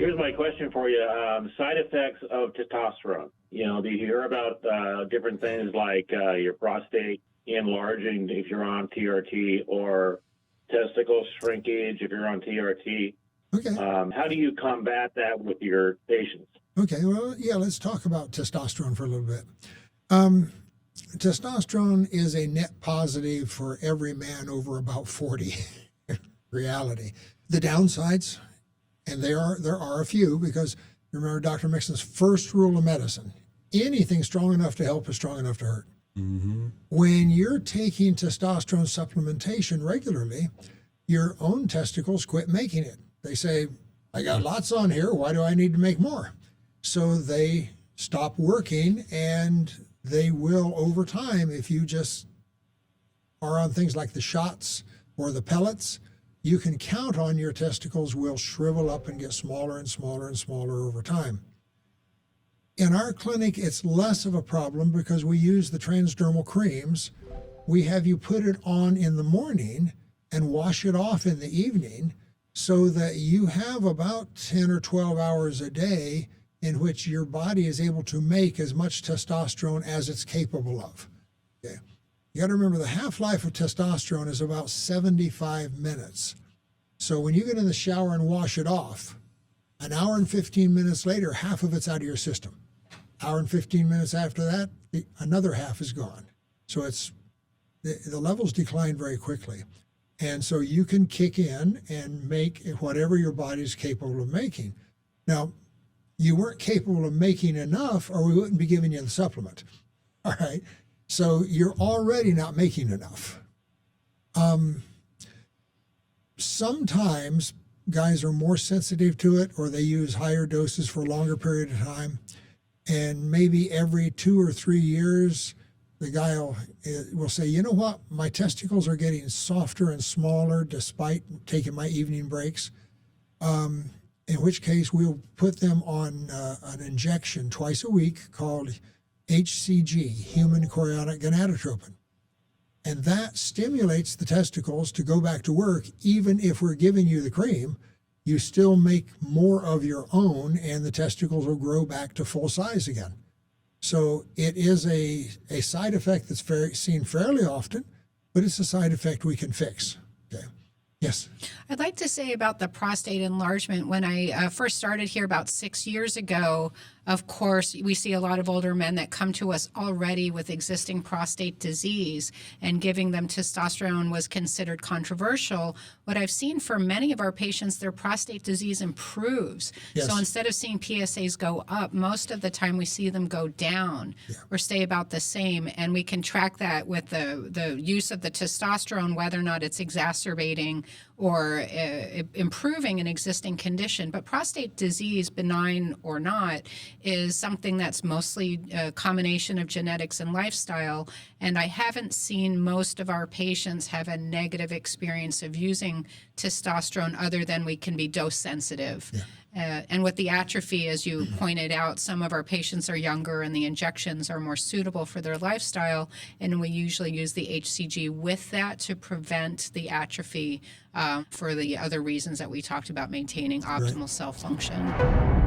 Here's my question for you. Side effects of testosterone. You know, do you hear about different things like your prostate enlarging if you're on TRT, or testicle shrinkage if you're on TRT? Okay. How do you combat that with your patients? Okay, well, yeah, let's talk about testosterone for a little bit. Testosterone is a net positive for every man over about 40, reality. The downsides, and there are a few, because remember Dr. Mixon's first rule of medicine: anything strong enough to help is strong enough to hurt. Mm-hmm. When you're taking testosterone supplementation regularly, your own testicles quit making it. They say, I got lots on here, why do I need to make more? So they stop working, and they will over time, if you just are on things like the shots or the pellets, you can count on your testicles will shrivel up and get smaller and smaller and smaller over time. In our clinic, it's less of a problem because we use the transdermal creams. We have you put it on in the morning and wash it off in the evening, so that you have about 10 or 12 hours a day in which your body is able to make as much testosterone as it's capable of. Okay. You got to remember, the half-life of testosterone is about 75 minutes. So when you get in the shower and wash it off, an hour and 15 minutes later, half of it's out of your system. Hour and 15 minutes after that, another half is gone. So the levels decline very quickly. And so you can kick in and make whatever your body is capable of making. Now, you weren't capable of making enough, or we wouldn't be giving you the supplement. All right. So you're already not making enough. Sometimes guys are more sensitive to it, or they use higher doses for a longer period of time. And maybe every 2 or 3 years, the guy will say, you know what, my testicles are getting softer and smaller despite taking my evening breaks. In which case we'll put them on an injection twice a week called HCG, human chorionic gonadotropin. And that stimulates the testicles to go back to work. Even if we're giving you the cream, you still make more of your own, and the testicles will grow back to full size again. So it is a side effect that's seen fairly often, but it's a side effect we can fix. Okay. Yes. I'd like to say about the prostate enlargement. When I first started here about 6 years ago, of course, we see a lot of older men that come to us already with existing prostate disease, and giving them testosterone was considered controversial. What I've seen for many of our patients, their prostate disease improves. Yes. So instead of seeing PSAs go up, most of the time we see them go down or stay about the same. And we can track that with the use of the testosterone, whether or not it's exacerbating or improving an existing condition. But prostate disease, benign or not, is something that's mostly a combination of genetics and lifestyle. And I haven't seen most of our patients have a negative experience of using testosterone, other than we can be dose sensitive. Yeah. And with the atrophy, as you pointed out, some of our patients are younger and the injections are more suitable for their lifestyle. And we usually use the HCG with that to prevent the atrophy for the other reasons that we talked about, maintaining optimal cell function.